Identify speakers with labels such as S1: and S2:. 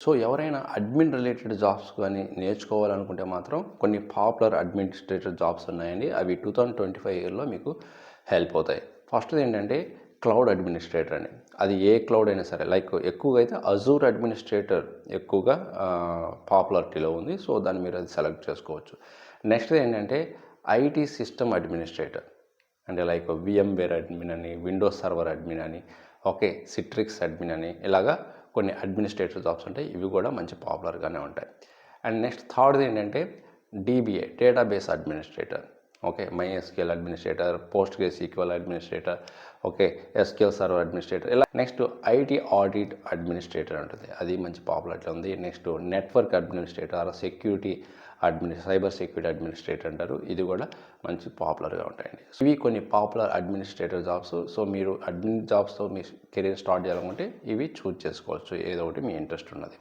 S1: So ఎవరైనా admin related jobs కానీ నేర్చుకోవాలనుకుంటే మాత్రం కొన్ని పాపులర్ అడ్మినిస్ట్రేటర్ జాబ్స్ ఉన్నాయండి. అవి 2025 ఇయర్లో మీకు హెల్ప్ అవుతాయి. ఫస్ట్ది ఏంటంటే క్లౌడ్ అడ్మినిస్ట్రేటర్ అని. అది ఏ క్లౌడ్ అయినా సరే, లైక్ ఎక్కువగా అయితే అజూర్ అడ్మినిస్ట్రేటర్ ఎక్కువగా పాపులారిటీలో ఉంది. సో దాన్ని మీరు అది సెలెక్ట్ చేసుకోవచ్చు. నెక్స్ట్ ఏంటంటే ఐటీ సిస్టమ్ అడ్మినిస్ట్రేటర్, అంటే లైక్ VMware అడ్మిన్ అని, విండోస్ సర్వర్ అడ్మిన్ అని, ఓకే, సిట్రిక్స్ అడ్మిన్ అని, ఇలాగా కొన్ని అడ్మినిస్ట్రేటర్ జాబ్స్ ఉంటాయి. ఇవి కూడా మంచి పాపులర్గానే ఉంటాయి. అండ్ నెక్స్ట్ థర్డ్ది ఏంటంటే DBA, database administrator. Okay, MySQL administrator, PostgreSQL administrator, okay, SQL server administrator, ఇలా. నెక్స్ట్ ఐటీ ఆడిట్ అడ్మినిస్ట్రేటర్ ఉంటుంది, అది మంచి పాపులారిటీ ఉంది. Next network administrator, cyber security administrator అంటారు, ఇది కూడా మంచి పాపులర్గా ఉంటాయండి. ఇవి కొన్ని పాపులర్ అడ్మినిస్ట్రేటర్ జాబ్స్. సో మీరు అడ్మిన్ జాబ్స్తో మీ కెరీర్ స్టార్ట్ చేయాలనుకుంటే ఇవి చూజ్ చేసుకోవచ్చు, ఏదో ఒకటి మీ ఇంట్రెస్ట్ ఉన్నది.